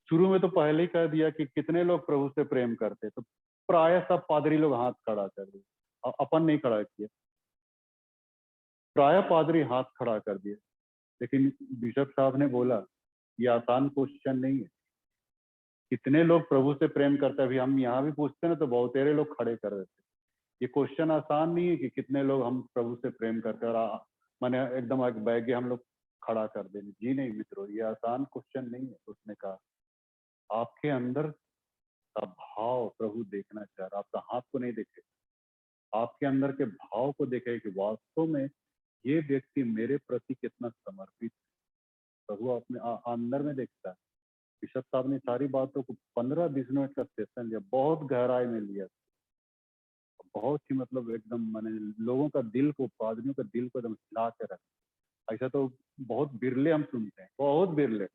शुरू में तो पहले ही कह दिया कि कितने लोग प्रभु से प्रेम करते, तो प्राय सब पादरी लोग हाथ खड़ा कर दिए, अपन नहीं खड़ा किया, प्राय पादरी हाथ खड़ा कर दिए। लेकिन बिशप साहब ने बोला ये आसान क्वेश्चन नहीं है, कितने लोग प्रभु से प्रेम करते हैं। अभी हम यहाँ भी पूछते ना तो बहुतेरे लोग खड़े कर देते। ये क्वेश्चन आसान नहीं है कि कितने लोग हम प्रभु से प्रेम करते हैं और मैंने एकदम एक बैग हम लोग खड़ा कर देंगे। जी नहीं मित्रों, ये आसान क्वेश्चन नहीं है। उसने कहा आपके अंदर का भाव प्रभु देखना चाह रहा, आपका हाथ को नहीं देखे, आपके अंदर के भाव को देखे कि वास्तव में ये व्यक्ति मेरे प्रति कितना समर्पित है। प्रभु अपने अंदर में देखता है। बिशप साहब ने सारी बातों को 15-20 मिनट का सेशन लिया, बहुत गहराई में लिया, बहुत ही मतलब एकदम मैंने लोगों का दिल को, पादरियों का दिल को एकदम हिला के रखा। ऐसा तो बहुत बिरले हम सुनते हैं, बहुत बिरले।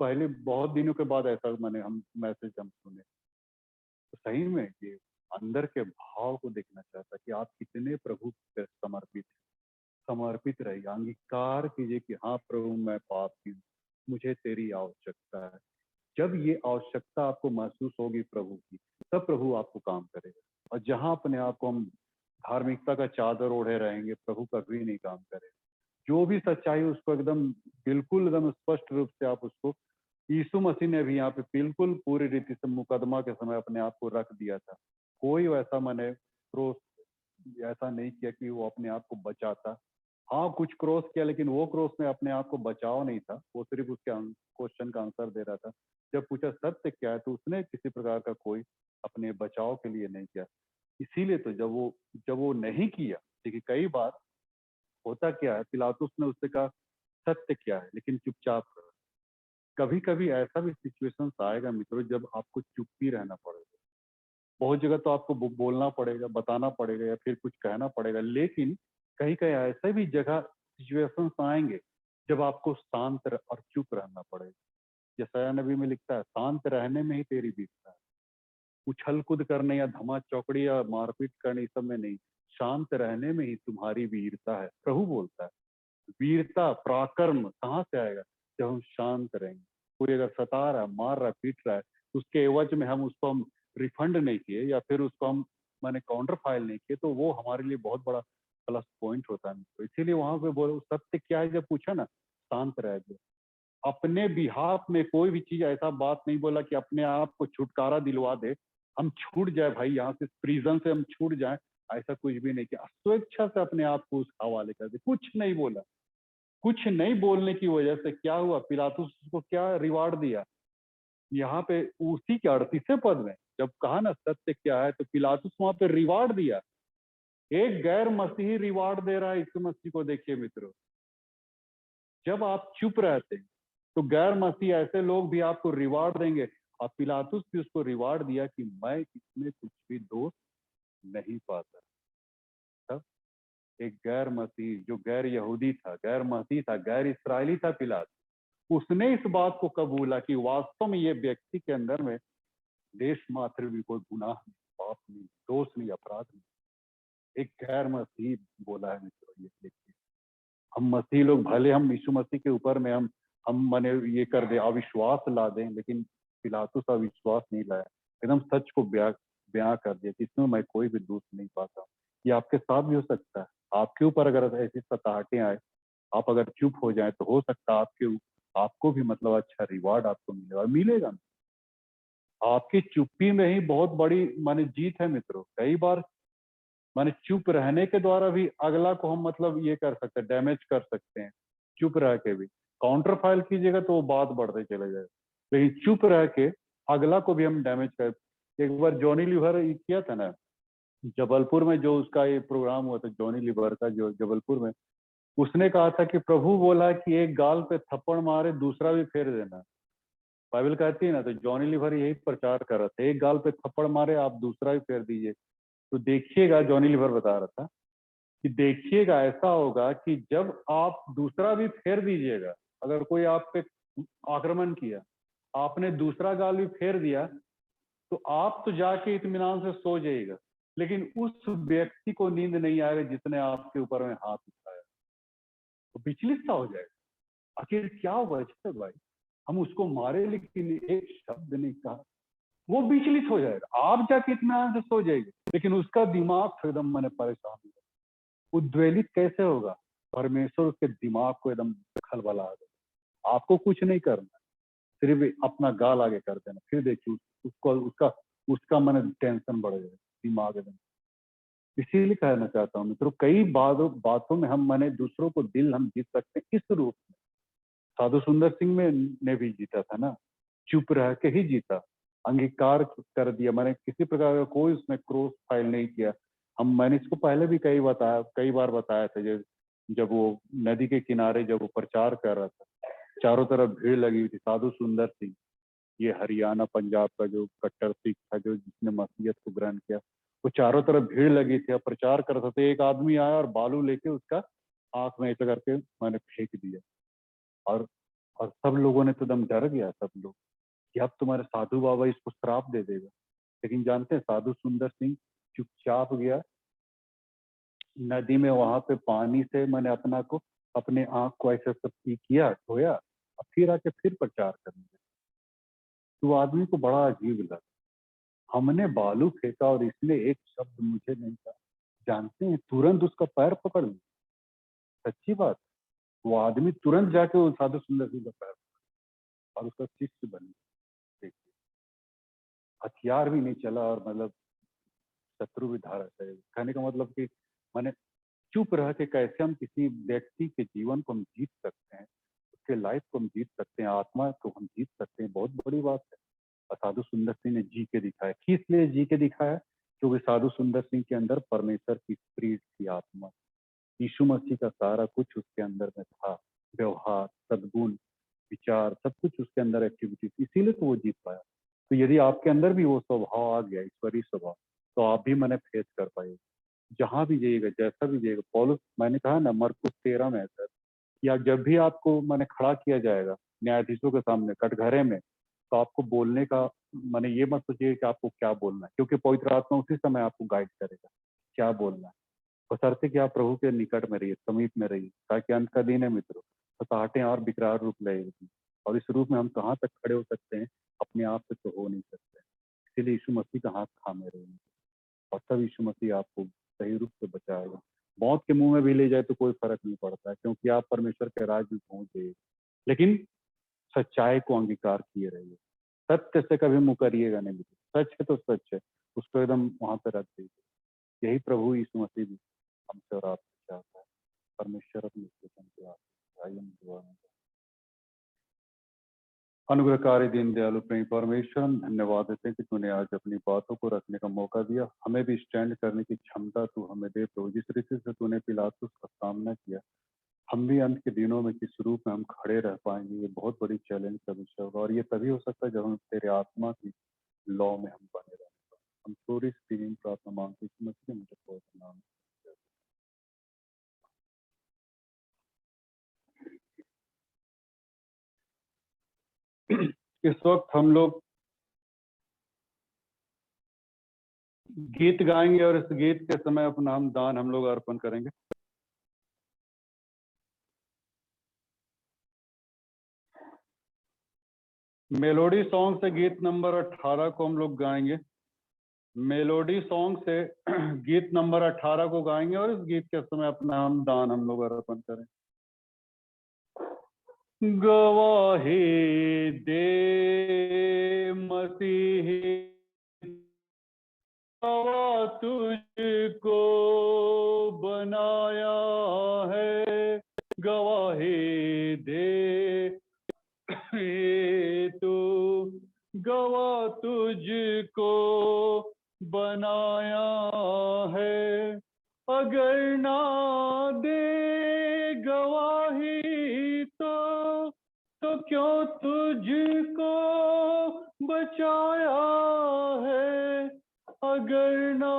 पहले बहुत दिनों के बाद ऐसा हम मैसेज हम सुने। तो सही में ये अंदर के भाव को देखना चाहता कि आप कितने प्रभु पे समर्पित रहिए, अंगीकार कीजिए कि हाँ प्रभु मैं पापी हूँ, मुझे तेरी आवश्यकता है। जब ये आवश्यकता आपको महसूस होगी प्रभु की, तब प्रभु आपको काम करेगा। और जहां अपने आप को हम धार्मिकता का चादर ओढ़े रहेंगे, प्रभु कभी नहीं काम करेगा। जो भी सच्चाई उसको एकदम बिल्कुल एकदम स्पष्ट रूप से आप उसको, यीशु मसीह ने भी यहाँ पे बिल्कुल पूरी रीति से मुकदमा के समय अपने आप को रख दिया था। कोई वैसा मैंने क्रोस ऐसा नहीं किया कि वो अपने आप को बचाता। हाँ कुछ क्रॉस किया, लेकिन वो क्रॉस में अपने आप को बचाव नहीं था, वो सिर्फ उसके क्वेश्चन का आंसर दे रहा था। जब पूछा सत्य क्या है तो उसने किसी प्रकार का कोई अपने बचाव के लिए नहीं किया। इसीलिए तो जब वो नहीं किया, देखिए कई बार होता क्या है, पिलातुस ने उससे कहा सत्य क्या है, लेकिन चुपचाप रहो। कभी कभी ऐसा भी सिचुएशन आएगा मित्रों जब आपको चुप ही रहना पड़ेगा। बहुत जगह तो आपको बोलना पड़ेगा, बताना पड़ेगा या फिर कुछ कहना पड़ेगा, लेकिन कहीं कहीं ऐसे भी जगह सिचुएशंस आएंगे जब आपको शांत और चुप रहना पड़ेगा। यशायाह नबी में लिखता है, शांत रहने में ही तेरी वीरता है, उछल कूद करने या धमा चौकड़ी या मारपीट करने इस सब में नहीं, शांत रहने में ही तुम्हारी वीरता है। प्रभु बोलता है वीरता पराक्रम कहाँ से आएगा, जब हम शांत रहेंगे। कोई अगर सता रहा है, मार रहा है, पीट रहा है, तो उसके एवज में हम रिफंड नहीं किए या फिर उसको हम माने काउंटर फाइल नहीं किए, तो वो हमारे लिए बहुत बड़ा प्लस पॉइंट होता है। तो इसीलिए वहां पे बोलो सत्य क्या है, जब पूछा ना शांत रह गए। अपने बिहाफ में कोई भी चीज ऐसा बात नहीं बोला कि अपने आप को छुटकारा दिलवा दे, हम छूट जाए भाई यहाँ से, प्रिजन से हम छूट जाए, ऐसा कुछ भी नहीं किया। स्वेच्छा से अपने आप को उस हवाले कर दे, कुछ नहीं बोला। कुछ नहीं बोलने की वजह से क्या हुआ, पिलातुस को क्या रिवार्ड दिया। यहाँ पे उसी के 38वें पद में जब कहा ना सत्य क्या है, तो पिलातुस वहां पे रिवार्ड दिया। एक गैर मसीही रिवार्ड दे रहा है यीशु मसीह को। देखिए मित्रों, जब आप चुप रहते हैं तो गैर मसीह ऐसे लोग भी आपको रिवार्ड देंगे। और पिलातुस भी उसको रिवार्ड दिया कि मैं इसमें कुछ भी दोष नहीं पाता। तब एक गैर मसीह जो गैर यहूदी था, गैर मसीह था, गैर इसराइली था पिलातुस, उसने इस बात को कबूला कि वास्तव में ये व्यक्ति के अंदर में देश मात्र भी कोई गुनाह नहीं, पाप नहीं, दोष नहीं, अपराध नहीं। एक गैर मसीह बोला है मित्रों। ये देखिए, हम मसीह लोग भले हम यीशु मसीह के ऊपर में हम माने ये कर दे, अविश्वास ला दें, लेकिन पिलातुस अविश्वास नहीं लाया, एकदम सच को बयां कर दिया कि इसमें मैं कोई भी दोष नहीं पाता। ये आपके साथ भी हो सकता है। आपके ऊपर अगर ऐसी सताहटें आए, आप अगर चुप हो जाए, तो हो सकता है आपको भी मतलब अच्छा रिवार्ड आपको मिलेगा, मिलेगा। आपकी चुप्पी में ही बहुत बड़ी माने जीत है मित्रों। कई बार माने चुप रहने के द्वारा भी अगला को हम मतलब ये कर सकते हैं, डैमेज कर सकते हैं। चुप रह के भी काउंटर फाइल कीजिएगा तो वो बात बढ़ते चले जाएगा, लेकिन चुप रह के अगला को भी हम डैमेज कर। एक बार जॉनी लीवर किया था ना जबलपुर में, जो उसका ये प्रोग्राम हुआ था जॉनी लीवर का, जो जबलपुर में, उसने कहा था कि प्रभु बोला कि एक गाल पे थप्पड़ मारे दूसरा भी फेर देना। बाइबल कहती है ना, तो जॉनी लीवर यही प्रचार कर रहा था, एक गाल पे थप्पड़ मारे आप दूसरा भी फेर दीजिए। तो देखिएगा, जॉनी लीवर बता रहा था कि देखिएगा ऐसा होगा कि जब आप दूसरा भी फेर दीजिएगा, अगर कोई आप पे आक्रमण किया, आपने दूसरा गाल भी फेर दिया, तो आप तो जाके इत्मीनान से सो जाइएगा, लेकिन उस व्यक्ति को नींद नहीं आएगा जिसने आपके ऊपर में हाथ उठाया, तो विचलित सा हो जाएगा। आखिर क्या होगा भाई, हम उसको मारे लेकिन एक शब्द नहीं कहा, वो विचलित हो जाएगा। आप जाके इत्मीनान से सो जाएंगे, लेकिन उसका दिमाग तो एकदम मैंने परेशान हो, उद्वेलित कैसे होगा। परमेश्वर उसके दिमाग को एकदम खलबला देगा। आपको कुछ नहीं करना, सिर्फ अपना गाल आगे कर देना, फिर देखिए उसको उसका उसका मन टेंशन बढ़ जाएगा, दिमाग एकदम। इसीलिए कहना चाहता हूँ मित्रों, कई बातों में हम माने दूसरों को दिल हम जीत सकते हैं इस रूप में। साधु सुंदर सिंह में ने भी जीता था ना, चुप रह के ही जीता, अंगीकार कर दिया। मैंने किसी प्रकार का कोई उसमें क्रॉस फाइल नहीं किया। मैंने इसको पहले भी कई बार बताया था, जब वो नदी के किनारे जब वो प्रचार कर रहा था, चारों तरफ भीड़ लगी हुई थी। साधु सुंदर सिंह, ये हरियाणा पंजाब का जो कट्टर सिख था, जो जिसने मसीहत को ग्रहण किया, वो चारों तरफ भीड़ लगी थी, प्रचार कर रहा था। एक आदमी आया और बालू लेके उसका आंख में ऐसा करके मैंने फेंक दिया, और सब लोगों ने तो दम डर गया, सब लोग कि अब तुम्हारे साधु बाबा इसको श्राप दे देगा। लेकिन जानते हैं, साधु सुंदर सिंह चुपचाप गया नदी में, वहां पे पानी से मैंने अपने आंख को ऐसे सब किया, धोया, और फिर आके फिर प्रचार करने लगा। तो आदमी को बड़ा अजीब लगा, हमने बालू फेंका और इसने एक शब्द मुझे नहीं कहा। जानते हैं, तुरंत उसका पैर पकड़ लिया। सच्ची बात, वो आदमी तुरंत जाके वो साधु सुंदर सिंह का पैर और उसका शिष्य बन गया। देखिए, हथियार भी नहीं चला और मतलब शत्रु भी धारा है। कहने का मतलब कि मैंने चुप रह के कैसे हम किसी व्यक्ति के जीवन को हम जीत सकते हैं, उसके लाइफ को हम जीत सकते हैं, आत्मा को हम जीत सकते हैं, बहुत बड़ी बात है। और साधु सुंदर सिंह ने जी के दिखाया। किस लिए जी के दिखाया? क्योंकि साधु सुंदर सिंह के अंदर परमेश्वर की स्पिरिट थी, आत्मा, यीशु मसीह का सारा कुछ उसके अंदर में था। व्यवहार, सद्गुण, विचार, सब कुछ उसके अंदर एक्टिविटीज, इसीलिए तो वो जीत पाया। तो यदि आपके अंदर भी वो स्वभाव आ गया, ईश्वरीय स्वभाव, तो आप भी मैंने फेस कर पाएंगे जहां भी जाइएगा, जैसा भी जाइएगा। पौलुस, मैंने कहा ना मरकुस 13 में है सर, या जब भी आपको मैंने खड़ा किया जाएगा न्यायाधीशों के सामने कटघरे में, तो आपको बोलने का, मैंने ये मत सोचिए कि आपको क्या बोलना है, क्योंकि पवित्र आत्मा उसी समय आपको गाइड करेगा क्या बोलना है। बशर्ते कि आप प्रभु के निकट में रहिए, समीप में रहिए, ताकि अंत का दिन है मित्रों, फसाहटें और विकराल रूप लेगी, और इस रूप में हम कहाँ तक खड़े हो सकते हैं, अपने आप से तो हो नहीं सकते। इसीलिए यीशु मसीह का हाथ थामे रहिए, और तब यीशु मसीह आपको सही रूप से बचाएगा। मौत के मुंह में भी ले जाए तो कोई फर्क नहीं पड़ता है, क्योंकि आप परमेश्वर के राज्य में पहुंच गए। लेकिन सच्चाई को अंगीकार किए रहिए, सत्य से कभी मुकरिएगा नहीं। सच है तो सच है, उसको एकदम वहां पे रख दीजिए। यही प्रभु यीशु मसीह भी हमसे और आपसे चाहता है। परमेश्वर अपने दुआ में। अनुग्रहकारी दीन दयालु प्रेमी परमेश्वर, हम धन्यवाद देते हैं कि तूने आज अपनी बातों को रखने का मौका दिया। हमें भी स्टैंड करने की क्षमता तू हमें दे प्रभु। जिस रीति से तूने पिलातुस का सामना किया, हम भी अंत के दिनों में किस रूप में हम खड़े रह पाएंगे, ये बहुत बड़ी चैलेंज का विषय होगा। और ये तभी हो सकता है जब हम तेरे आत्मा की लॉ में हम बने रहें। हम थोड़ी सी प्रार्थना मांगते हैं, मसीह मुझे बहुत नाम। इस वक्त हम लोग गीत गाएंगे, और इस गीत के समय अपना हम दान हम लोग अर्पण करेंगे। मेलोडी सॉन्ग से गीत नंबर 18 को हम लोग गाएंगे। मेलोडी सॉन्ग से गीत नंबर 18 को गाएंगे, और इस गीत के समय अपना हम दान हम लोग अर्पण करें। गवाही दे मसीही, गवाह तुझको बनाया है, गवाही दे तू, गवाह तुझको बनाया है। अगर ना दे गवाही तो क्यों तुझको बचाया है। अगर ना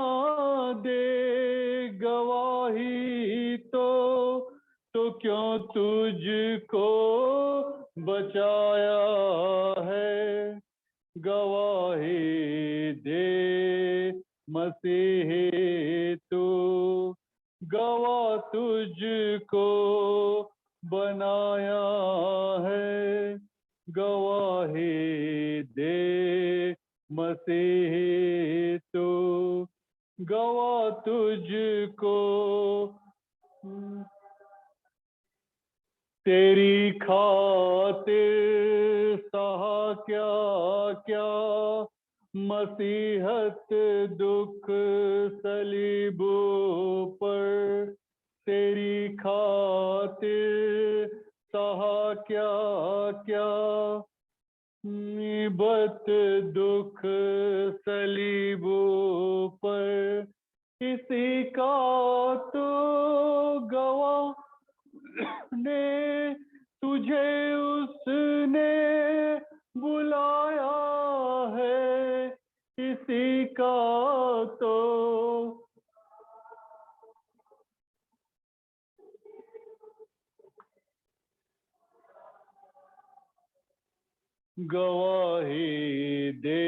दे गवाही तो क्यों तुझको बचाया है। गवाही दे मसीही तू, गवाह तुझको बनाया है। गवाही दे मसीही तू, गवाह तुझको। तेरी खातिर सहा क्या क्या मसीहत दुख सलीबो पर। तेरी खातिर सहा क्या क्या मुसीबत दुख सलीबो पर। इसी का तो गवाह ने तुझे उसने बुलाया है। इसी का तो गवाही दे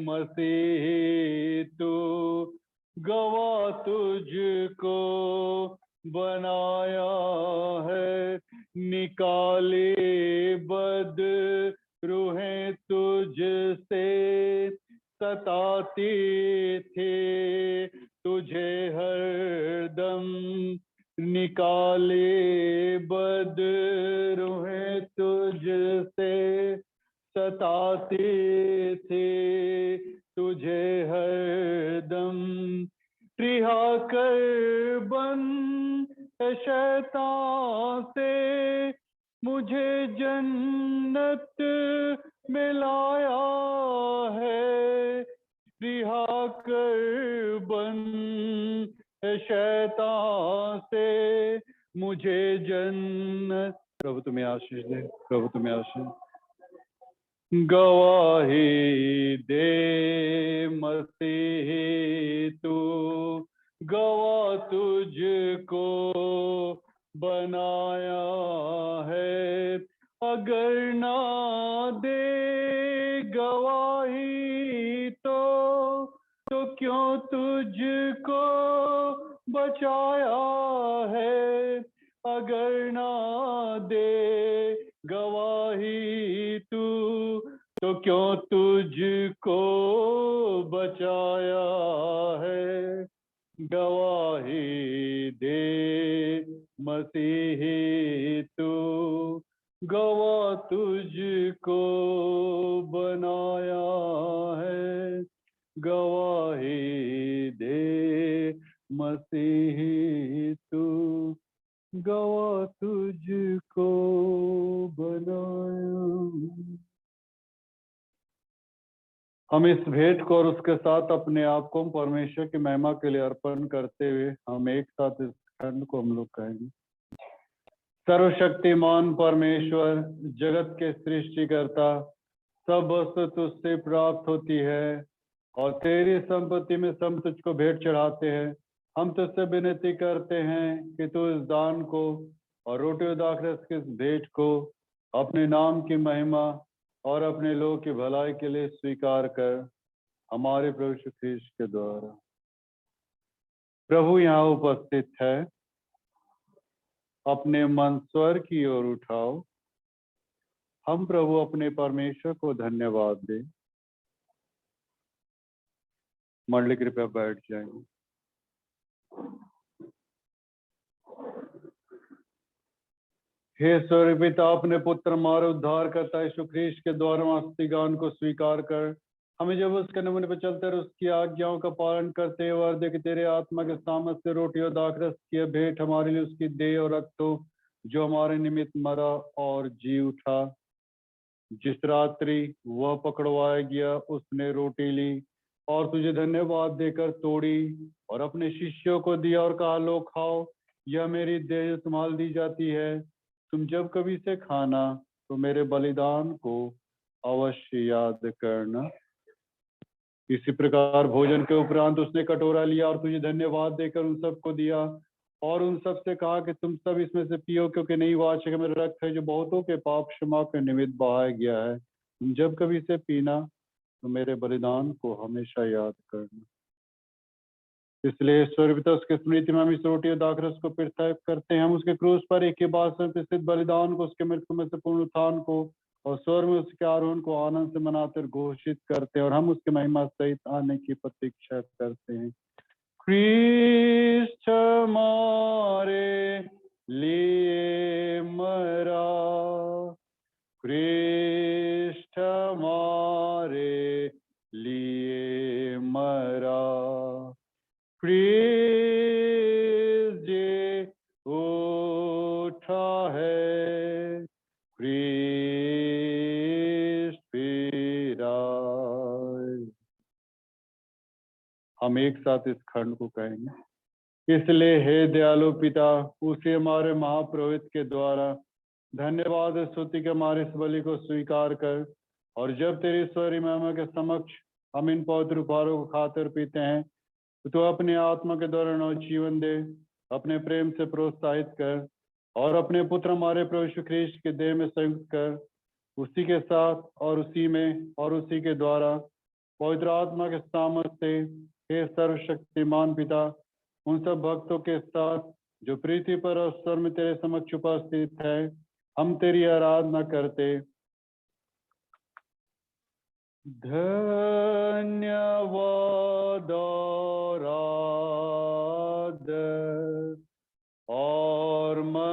मसीही तू, गवाह तुझको बनाया है। निकाले बद रूहें तुझसे सताती थे तुझे हरदम। निकाले बद रूहें तुझसे सताते थे तुझे हरदम। रिहा कर बन शैतान से मुझे जन्नत में लाया है। रिहा कर बन शैतान से मुझे जन्नत, प्रभु तुम्हें आशीष दे, प्रभु तुम्हें आशीष, गवाही दे मसीह तू, गवाह तुझको बनाया है, अगर ना दे गवाही तो क्यों तुझको बचाया है, अगर ना दे गवाही तो क्यों तुझको बचाया है, गवाही दे मसीही तू, गवाह तुझको बनाया है, गवाही दे मसीही तू, गवाह तुझको बनाया। हम इस भेंट को और उसके साथ अपने आप को परमेश्वर की महिमा के लिए अर्पण करते हुए हम एक साथ इस खंड को हम लोग कहेंगे। सर्वशक्तिमान परमेश्वर, जगत के सृष्टिकर्ता, सब वस्तु तुझसे प्राप्त होती है और तेरी संपत्ति में सब तुझको भेंट चढ़ाते हैं। हम तुझसे विनती करते हैं कि तू इस दान को और रोटी और दाखरस की इस भेंट को अपने नाम की महिमा और अपने लोगों की भलाई के लिए स्वीकार कर, हमारे प्रभु यीशु ख्रीस्त के द्वारा। प्रभु यहाँ उपस्थित है, अपने मन स्वर की ओर उठाओ। हम प्रभु अपने परमेश्वर को धन्यवाद दें। मंडली कृपया बैठ जाएंगे। हे स्वर्ग पिता, अपने पुत्र हमारे उद्धार करता यीशु ख्रीस्त के द्वारा मस्तिगान को स्वीकार कर, हमें जब उसके नमूने पर चलते और उसकी आज्ञाओं का पालन करते हुए दे कि तेरे आत्मा के सामर्थ से रोटी और दाखरस की भेंट हमारे लिए उसकी देह और रक्त हो, जो हमारे निमित्त मरा और जी उठा। जिस रात्रि वह पकड़वाया गया, उसने रोटी ली और तुझे धन्यवाद देकर तोड़ी और अपने शिष्यों को दिया और कहा, लो खाओ, यह मेरी देह तुम्हारे दी जाती है। तुम जब कभी इसे खाना तो मेरे बलिदान को अवश्य याद करना। इसी प्रकार भोजन के उपरांत उसने कटोरा लिया और तुझे धन्यवाद देकर उन सबको दिया और उन सब से कहा कि तुम सब इसमें से पियो, क्योंकि नई वाचा का मेरा रक्त है, जो बहुतों के पाप क्षमा के निमित्त बहाया गया है। तुम जब कभी इसे पीना तो मेरे बलिदान को हमेशा याद करना। इसलिए स्वर्गपिता उसके स्मृति में हम इस रोटी और दाखरस को प्रत्यक्ष करते हैं। हम उसके क्रूस पर एक के बाद प्रसिद्ध बलिदान को, उसके मृत्यु में से पूर्ण उत्थान को और स्वर्ग में उसके आरोहण को आनंद से मनाते और घोषित करते हैं, और हम उसके महिमा सहित आने की प्रतीक्षा करते हैं। ख्रीस्त हमारे लिए मरा, ख्रीस्त हमारे लिए मरा, ख्रीस्त जी उठा है, ख्रीस्त फिरा। हम एक साथ इस खंड को कहेंगे। इसलिए हे दयालु पिता, उसे हमारे महापुरोहित के द्वारा धन्यवाद स्तुति के हमारे इस बलि को स्वीकार कर, और जब तेरी ईश्वरी महिमा के समक्ष हम इन पवित्र उपहारों को खाते और पीते हैं, तो अपने आत्मा के द्वारा नव जीवन दे, अपने प्रेम से प्रोत्साहित कर और अपने पुत्र हमारे प्रभु यीशु ख्रीस्त के देह में संयुक्त कर, उसी के साथ और उसी में और उसी के द्वारा पवित्र आत्मा के सामर्थ्य से, हे सर्वशक्तिमान पिता, उन सब भक्तों के साथ जो पृथ्वी पर और स्वर्ग में तेरे समक्ष उपस्थित है, हम तेरी आराधना करते। धन्यवाद और महिमा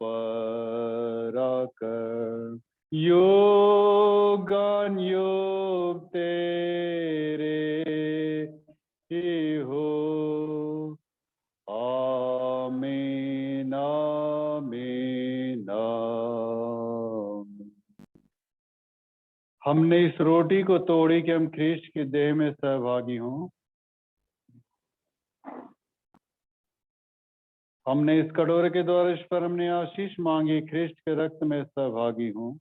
पराकर योगान योग तेरे ही हो। आमीन आमीन आमीन। हमने इस रोटी को तोड़ी कि हम ख्रीस्त के देह में सहभागी हों। हमने इस कटोरे के द्वारा इस पर हमने आशीष मांगी, ख्रिस्ट के रक्त में सहभागी हूँ।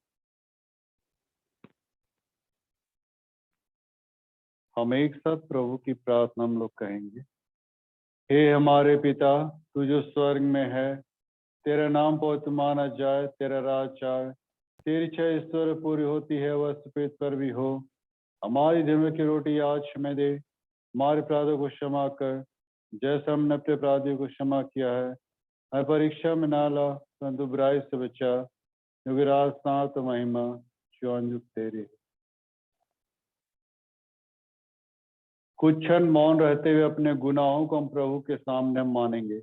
हम एक साथ प्रभु की प्रार्थना हम लोग कहेंगे। हे हमारे पिता, तू जो स्वर्ग में है, तेरा नाम पवित्र माना जाए, तेरा राज आए, तेरी इच्छा ईश्वर पूरी होती है, वह सफेद पर भी हो। हमारी दिन की रोटी आज हमें दे, हमारे अपराधों को क्षमा कर, जैसे हमने अपने अपराधियों को क्षमा किया है। हमें परीक्षा में ना ला, परंतु बुराई से बचा, क्योंकि राज, सात महिमा जीवन युग तेरी। कुछ क्षण मौन रहते हुए अपने गुनाहों को हम प्रभु के सामने मानेंगे।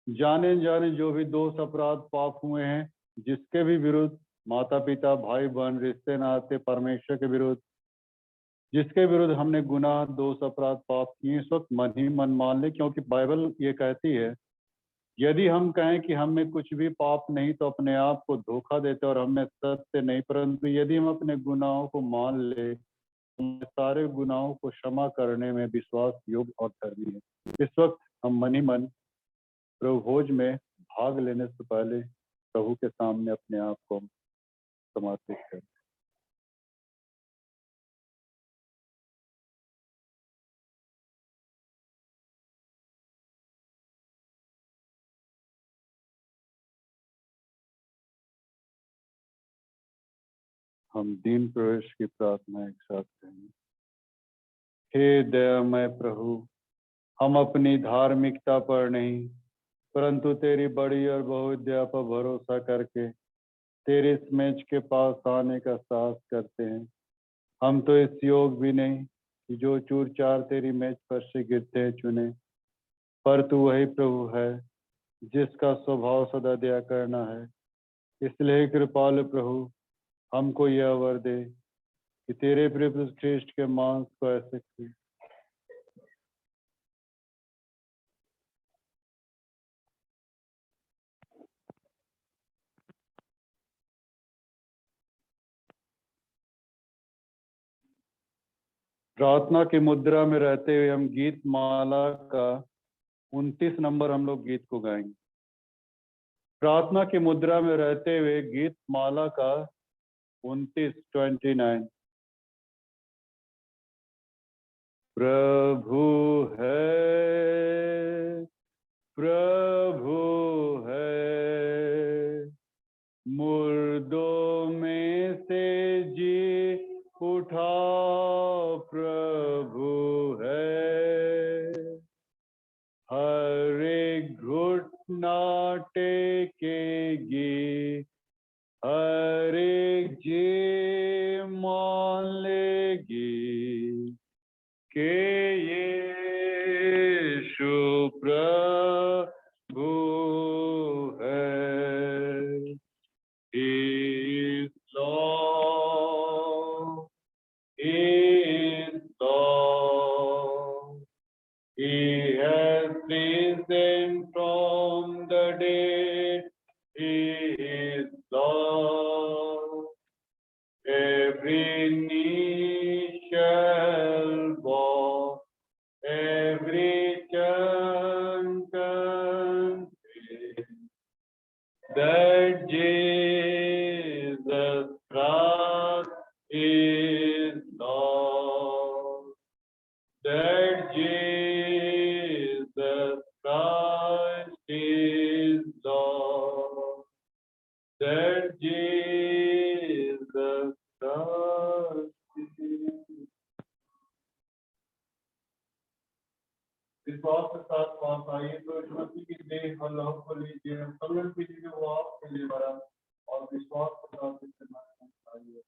जाने जाने जो भी दोष, अपराध, पाप हुए हैं, जिसके भी विरुद्ध, माता पिता, भाई बहन, रिश्ते नाते, परमेश्वर के विरुद्ध, जिसके विरुद्ध हमने गुनाह, दोष, अपराध, पाप किए, इस वक्त मन ही मन मान ले, क्योंकि बाइबल ये कहती है यदि हम कहें कि हम में कुछ भी पाप नहीं तो अपने आप को धोखा देते और हमें सत्य नहीं, परंतु यदि हम अपने गुनाहों को मान ले, सारे गुनाहों को क्षमा करने में विश्वास योग्य और धर्मी है। इस वक्त हम मन ही मन प्रभु भोज में भाग लेने से पहले प्रभु के सामने अपने आप को समर्पित करें। हम दीन प्रवेश की प्रार्थना एक साथ करेंगे। हे दयामय प्रभु, हम अपनी धार्मिकता पर नहीं परंतु तेरी बड़ी और बहुत दया पर भरोसा करके तेरे इस मेज के पास आने का साहस करते हैं। हम तो इस योग भी नहीं कि जो चूर चार तेरी मेज पर से गिरते हैं चुने, पर तू वही प्रभु है जिसका स्वभाव सदा दया करना है। इसलिए कृपालु प्रभु, हमको यह वर दे कि तेरे प्रिय पुत्र ख्रिस्ट के मांस को ऐसे खाएं। प्रार्थना की मुद्रा में रहते हुए हम गीत माला का 29 नंबर हम लोग गीत को गाएंगे। प्रार्थना की मुद्रा में रहते हुए गीत माला का 29 प्रभु है, प्रभु है, मुर्दों में से जी उठा प्रभु है, हर एक घुटना टेकेगी, हर एक जी मान लेगी कि यीशु प्रभु है। He is Lord, He is Lord. He has risen from the dead. He is Lord. Every knee shall bow, every tongue confess that Jesus Christ is Lord. That Jesus Christ is Lord. That Jesus Christ is Lord. विश्वास के साथ पास आइए तो इस मसीह की देह और लहू को लीजिए, समझ कीजिए वो आपके लिए मरा और विश्वास के साथ इसे मानना चाहिए।